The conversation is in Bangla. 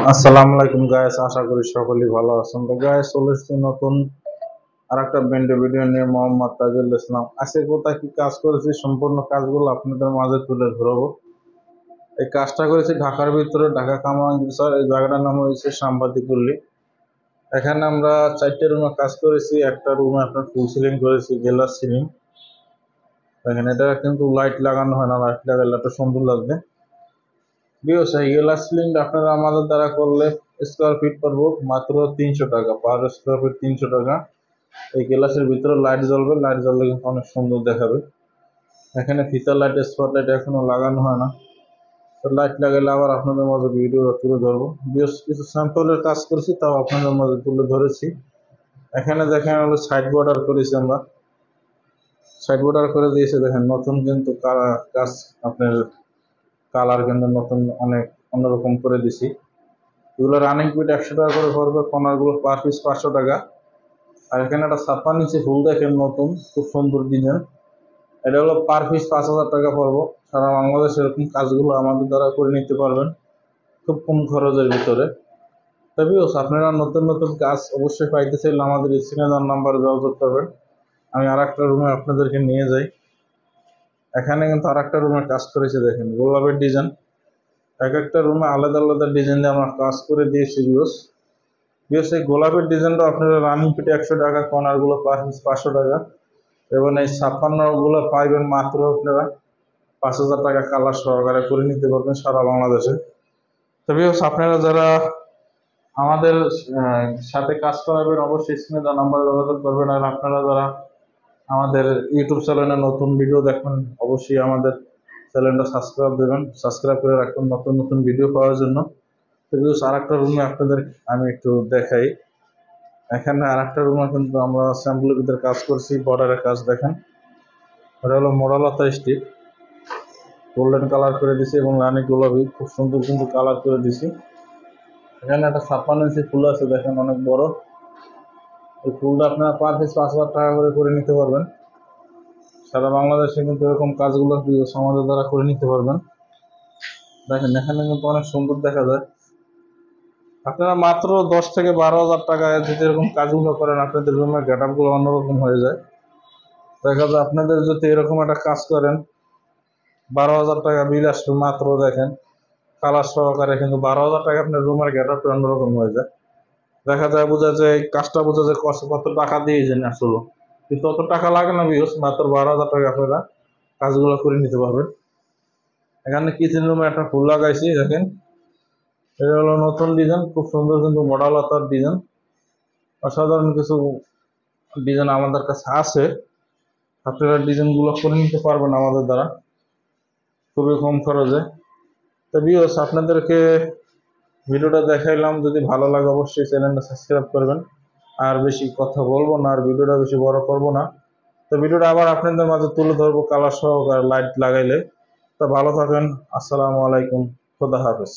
আসসালামু আলাইকুম গাইস, আশা করি সকলেই ভালো আছেন। তো গাইস, চলে এসেছি নতুন আরেকটা ভিডিও নিয়ে। মোহাম্মদ তাজুল ইসলাম। আজকে কোথায় কি কাজ করেছি সম্পূর্ণ কাজগুলো আপনাদের মাঝে তুলে ধরবো। এই কাজটা করেছি ঢাকার ভিতরে, ঢাকা কামরাঙ্গীরচর। এই জায়গাটার নাম হয়েছে সাংবাদিকপল্লী। এখানে আমরা 4টে রুমে কাজ করেছি। একটা রুমে আপনার ফুল সিলিং করেছি, গ্লাস সিলিং। দেখেন, এটা কিন্তু লাইট লাগানো হয় না, লাইট লাগালে একটা সুন্দর লাগবে। গ্লাস সিলিংটা আপনারা আমাদের দ্বারা করলে স্কোয়ার ফিট পড়বো মাত্র 300 টাকা, পার স্কোয়ার ফিট 300 টাকা। এই গ্লাসের ভিতরে লাইট জ্বলবে, লাইট জ্বললে কিন্তু অনেক সুন্দর দেখাবে। এখানে ফিতার লাইট, স্পট লাইট এখনো লাগানো হয় না। তো লাইট লাগালে আবার আপনাদের মাঝে ভিডিও তুলে ধরবো। কিছু স্যাম্পলের কাজ করেছি, তাও আপনাদের মাঝে তুলে ধরেছি। এখানে দেখেন হলো সাইড বর্ডার করেছি আমরা, সাইড বর্ডার করে দিয়েছে। দেখেন নতুন কিন্তু কাজ, আপনার কালার কিন্তু নতুন, অনেক অন্যরকম করে দিছি। এগুলো রানিং ফিট 100 টাকা করে পড়বে, কর্নারগুলো পার পিস 500 টাকা। আর এখানে একটা ছাপ্পার নিচে ফুল দেখেন, নতুন খুব সুন্দর ডিজাইন। এটা হলো পার পিস 5,000 টাকা পড়বো। সারা বাংলাদেশ এরকম কাজগুলো আমাদের দ্বারা করে নিতে পারবেন খুব কম খরচের ভিতরে। তবেও আপনারা নতুন নতুন কাজ অবশ্যই পাইতে চাইলে আমাদের স্ক্রিনে দেওয়ার নাম্বারে যোগাযোগ করবেন। আমি আর একটা রুমে আপনাদেরকে নিয়ে যাই। এখানে কিন্তু আর একটা রুমে কাজ করেছে, দেখেন গোলাপের ডিজাইন। এক একটা রুমে আলাদা আলাদা ডিজাইন দিয়ে আমরা কাজ করে দিয়েছি। এই গোলাপের ডিজাইনটা আপনারা রানিং ফিটে 100 টাকা, কর্নারগুলো পার পিস 500 টাকা। এবং এই 56গুলো পাইবেন মাত্র আপনারা 5,000 টাকা, কালার সহকারে করে নিতে পারবেন সারা বাংলাদেশে। তবে আপনারা যারা আমাদের সাথে কাজ করাবেন অবশ্যই স্ক্রিনে দেওয়া নাম্বারে যোগাযোগ করবেন। আর আপনারা যারা আমাদের ইউটিউব চ্যানেলে নতুন ভিডিও দেখবেন অবশ্যই আমাদের চ্যানেলটা সাবস্ক্রাইব দেবেন, সাবস্ক্রাইব করে রাখবেন নতুন নতুন ভিডিও পাওয়ার জন্য। তবে আর একটা রুমে আপনাদের আমি একটু দেখাই। এখানে আর একটা রুমে কিন্তু আমরা স্যাম্পলের ভিতরে কাজ করছি, বর্ডারের কাজ দেখেন। এটা হলো মোড়ালতা স্টিক, গোল্ডেন কালার করে দিছি এবং রানী গোলাপি, খুব সুন্দর কিন্তু কালার করে দিছি। এখানে একটা 56 ইঞ্চি ফুল আছে, দেখেন অনেক বড়। এই ফুলটা আপনারা পার পিস 5,000 টাকা করে নিতে পারবেন। সারা বাংলাদেশে কিন্তু এরকম কাজগুলো আমাদের দ্বারা করে নিতে পারবেন। দেখেন এখানে কিন্তু অনেক সুন্দর দেখা যায়। আপনারা মাত্র 10 থেকে 12,000 টাকায় যদি এরকম কাজগুলো করেন, আপনাদের রুমের গেট আপগুলো অন্যরকম হয়ে যায়। দেখা যায় আপনাদের যদি এরকম একটা কাজ করেন, 12,000 টাকা বিল আসবে মাত্র। দেখেন কালার সহকারে কিন্তু 12,000 টাকা আপনার রুমের গেট আপটা অন্যরকম হয়ে যায়। দেখা যায়, বোঝা যায় কাজটা, বোঝা যায় কত টাকা দিয়ে যান আসলে, কিন্তু অত টাকা লাগে না বিয়স, মাত্র 12,000 টাকা আপনারা কাজগুলো করে নিতে পারবেন। এখানে কিচেন রুমে একটা ফুল লাগাইছি, দেখেন এটা হলো নতুন ডিজাইন, খুব সুন্দর কিন্তু মডালতার ডিজাইন। অসাধারণ কিছু ডিজাইন আমাদের কাছে আছে, আপনারা ডিজাইনগুলো করে নিতে পারবেন আমাদের দ্বারা খুবই কম খরচে। তো ভিউয়ার্স, আপনাদেরকে ভিডিওটা দেখাইলাম, যদি ভালো লাগে অবশ্যই চ্যানেলটা সাবস্ক্রাইব করবেন। আর বেশি কথা বলবো না, আর ভিডিওটা বেশি বড় করব না। তো ভিডিওটা আবার আপনাদের মাঝে তুলে ধরবো কালার সহকারে লাইট লাগাইলে। তো ভালো থাকেন, আসসালামু আলাইকুম, খোদা হাফেজ।